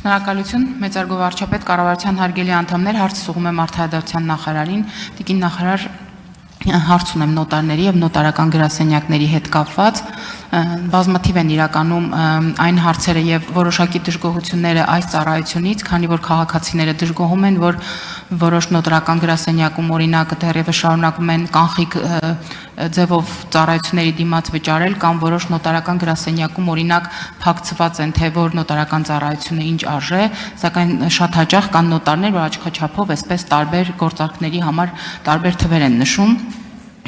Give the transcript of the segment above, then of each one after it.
Շնորհակալություն, մեծարգո վարչապետ, կառավարության հարգելի անդամներ, հարցը ուղղում եմ Արդարադատության նախարարին, տիկին նախարար, հարց ունեմ նոտարների եւ նոտարական գրասենյակների հետ կապված, բազմաթիվ են իրականում այն հարցերը եւ որոշակի դժգոհությունները այս ծառայությունից, քանի որ քաղաքացիները դժգոհում են, որ որոշ նոտարական գրասենյակում օրինակ դեռևս շարունակում են կանխիկ ձևով ծառայությունների դիմաց վճարել կամ որոշ նոտարական գրասենյակում օրինակ փակցված են, թե որ նոտարական ծառայությունը ինչ արժե, սակայն շատ հաճախ կան նոտարներ, որ աչքաչափով այսպես տարբեր գործարքների համար տարբեր թվեր են նշում։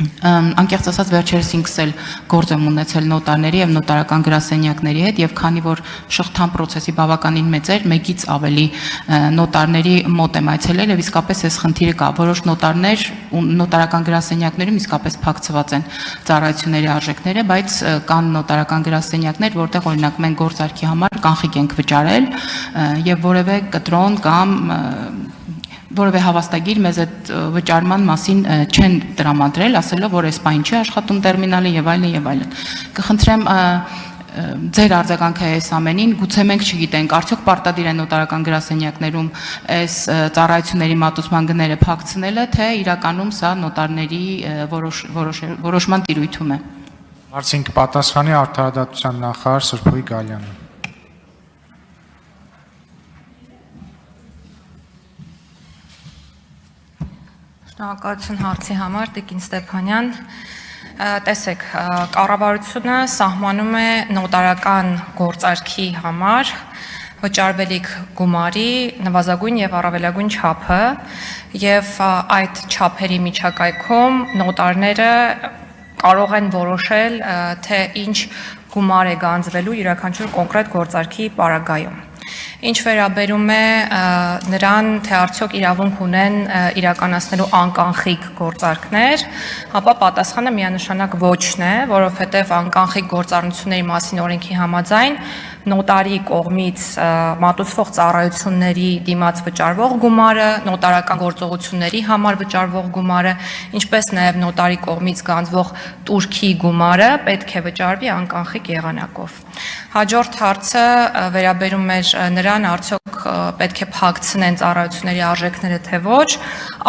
Անկեղծ ասած վերջերս ինքս էլ գործ եմ ունեցել նոտարների եւ նոտարական գրասենյակների հետ եւ քանի որ շղթան process-ի բավականին մեծ էր, մեկից ավելի նոտարների մոտ եմ այցելել եւ իսկապես այս խնդիրը կա, որոշ նոտարներ ու նոտարական գրասենյակներում իսկապես փակցված են ծառայությունների արժեքները, բայց կան նոտարական գրասենյակներ, որտեղ օրինակ մենք գործարքի համար կանխիկ ենք վճարել եւ որևէ կտրոն կամ որևէ հավաստագիր մեզ այդ վճարման մասին չեն տրամադրել, ասելով, որ այս բան չի աշխատում տերմինալը եւ այլն եւ այլն։ Կխնդրեմ ձեր արձագանքը այս ամենին, գուցե մենք չգիտենք, արդյոք պարտադիր է նոտարական գրասենյակներում այս ծառայությունների մատուցման գները փակցնելը, թե իրականում սա նոտարների որոշման տիրույթում է։ Հարցին կպատասխանի Արդարադատության նախարար Սրփոյ Գալյանը։ Շնորհակալություն հարցի համար, տիկին Ստեփանյան, տեսեք, կառավարությունը սահմանում է նոտարական գործարքի համար վճարվելիք գումարի նվազագույն եւ առավելագույն չափը եւ այդ չափերի միջակայքում նոտարները կարող են որոշել, թե ինչ գումար է գանձվելու յուրաքանչյուր կոնկրետ գործարքի պարագայում։ Ինչ վերաբերում է նրան, թե արդյոք իրավունք ունեն իրականացնելու անկանխիկ գործարքներ, ապա պատասխանը միանշանակ ոչն է, որովհետև անկանխիկ գործառնությունների մասին օրենքի համաձայն նոտարի կողմից մատուցվող ծառայությունների դիմաց վճարվող գումարը, նոտարական գործողությունների համար վճարվող գումարը, ինչպես նաև նոտարի կողմից գանձվող տուրքի գումարը պետք է վճարվի անկանխիկ եղանակով։ Հաջորդ հարցը վերաբերում էր նրան, արդյոք պետք է փակցնեն ծառայությունների արժեքները, թե ոչ,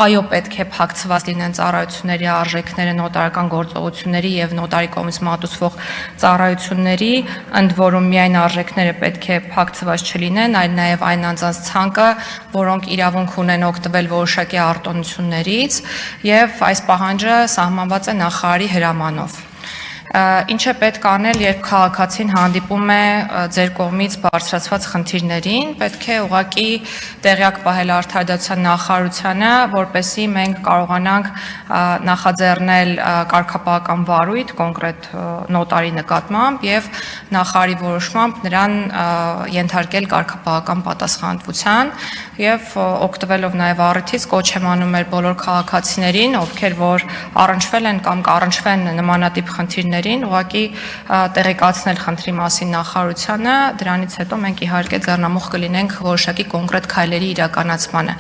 այո, պետք է փակցված լինեն ծառայությունների արժեքները նոտարական գործողությունների եւ նոտարի կողմից մատուցվող ծառայությունների, ընդ որում միայն արժեքները պետք է փակցված չլինեն, այլ նաև այն անձանց ցանկը, որոնք իրավունք ունեն օգտվել որոշակի արտոնություններից եւ այս պահանջը սահմանված է նախարարի հրամանով։ Ինչ է պետք անել, երբ քաղաքացին հանդիպում է ձեր կողմից բարձրացված խնդիրներին, պետք է ուղղակի տեղյակ պահել Արդարադատության նախարարությանը, որպեսզի մենք կարողանանք նախաձեռնել կարգապահական վարույթ կոնկրետ նոտարի նկատմամբ եւ նախարարի որոշմամբ նրան ենթարկել կարգապահական պատասխանատվության եւ օգտվելով նաեւ առիթից կոչ եմ անում մեր բոլոր քաղաքացիներին, ովքեր որ առնչվել են կամ կառնչվեն նմանատիպ խնդիրներին, ուղղակի տեղեկացնել խնդրի մասին նախարարությանը, դրանից հետո մենք իհարկե ձեռնամուխ կլինենք որոշակի կոնկրետ քայլերի իրականացմանը։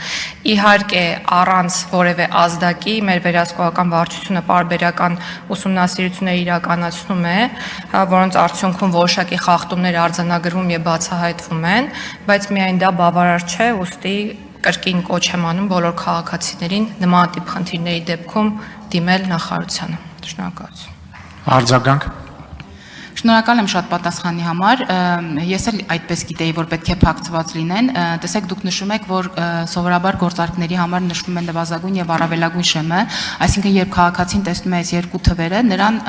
Իհարկե առանց որևէ ազդակի մեր վերահսկողական վարչությունը պարբերական ուսումնասիրություններ իրականացնում է, որոնց արդյունքում որոշակի խախտումներ արձանագրվում եւ բացահայտվում են, բայց միայն դա բավարար չէ, ուստի կրկին կոչ եմ անում բոլոր քաղաքացիներին նմանատիպ խնդիրների դեպքում դիմել նախարարությանը։ Շնորհակալություն։ Արձագանք։ Շնորհակալ եմ շատ պատասխանի համար, ես էլ այդպես գիտեի, որ պետք է փակցված լինեն, տեսեք դուք նշում եք, որ սովորաբար գործարքների համար նշվում է նվազագույն եւ առավելագույն ՇՄ, այսինքն երբ քաղաքացին տեսնում է այս երկու թվերը, նրան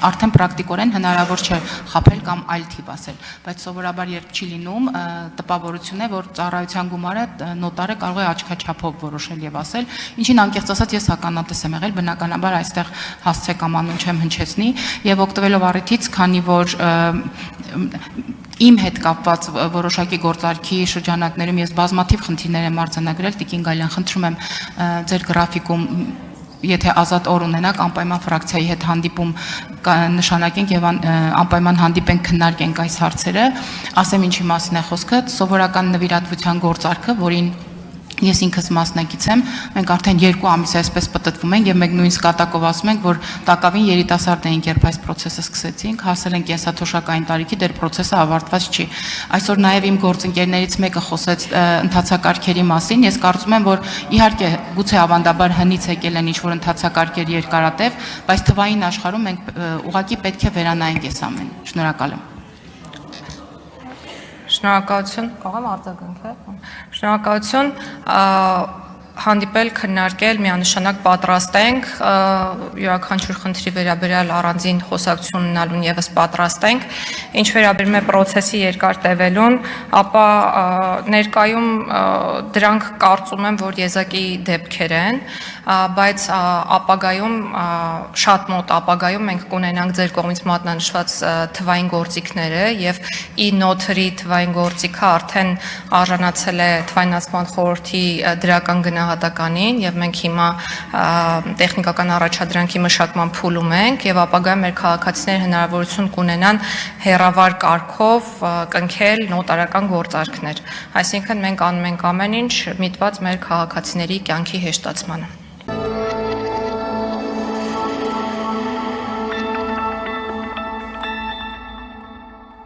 արդեն պրակտիկորեն հնարավոր չէ խաբել կամ այլ թիվ ասել, բայց սովորաբար երբ չի լինում, տպավորություն է, որ ծառայության գումարը նոտարը կարող է աչքաչափով որոշել եւ ասել, ինչին անկեղծ ասած ես ականատես եմ եղել, բնականաբար այստեղ հասցե կամ անուն չեմ հնչեցնի եւ օգտվելով առիթից, քանի որ իմ հետ կապված որոշակի գործարքի շրջանակներում ես բազմաթիվ խնդիրներ եմ արձանագրել, տիկին Գալյան, խնդրում եմ ձեր գրաֆիկում եթե ազատ օր ունենաք, անպայման ֆրակցիայի հետ հանդիպում նշանակենք եւ անպայման հանդիպենք, քննարկենք այս հարցերը, ասեմ ինչի մասին է խոսքը, սովորական նվիրատվության գործարքը, որին Ես ինքս մասնակից եմ, մենք արդեն 2 ամիս այսպես պատտվում ենք եւ մենք նույն սկատակով ասում ենք, որ տակավին երիտասարդ էինք, երբ այս process-ը սկսեցինք, հասել ենք կենսաթոշակային տարիքի, դեռ process-ը ավարտված չի։ Այսօր նաեւ իմ գործընկերներից մեկը խոսեց ընթացակարգերի մասին, ես կարծում եմ, որ իհարկե գուցե ավանդաբար հնից եկել են ինչ-որ ընթացակարգեր երկարատև, բայց թվային աշխարհում մենք ուղղակի պետք է վերանայենք այս ամենը։ Շնորհակալ եմ։ Շնորհակալություն, կարող եմ արձագանքել։ Շնորհակալություն, հանդիպել, քննարկել, միանշանակ պատրաստ ենք, յուրաքանչյուր խնդրի վերաբերյալ առանձին խոսակցություն ունենալուն եւս պատրաստ ենք։ Ինչ վերաբերում է process-ի երկար տևելուն, ապա ներկայում դրանք կարծում եմ, որ եզակի դեպքեր են, բայց ապագայում շատ մոտ ապագայում մենք կունենանք ձեր կողմից մատնանշված թվային գործիքները եւ i-նոթրի թվային գործիքը արդեն արժանացել է թվայնացման խորհրդի դրական գնահատականին եւ մենք հիմա տեխնիկական առաջադրանքի մշակման փուլում ենք եւ ապագայում մեր քաղաքացիները հնարավորություն կունենան հեռավար կարգով կնքել նոտարական գործարքներ։ Այսինքն մենք անում ենք ամեն ինչ միտված մեր քաղաքացիների կյանքի հեշտացմանը։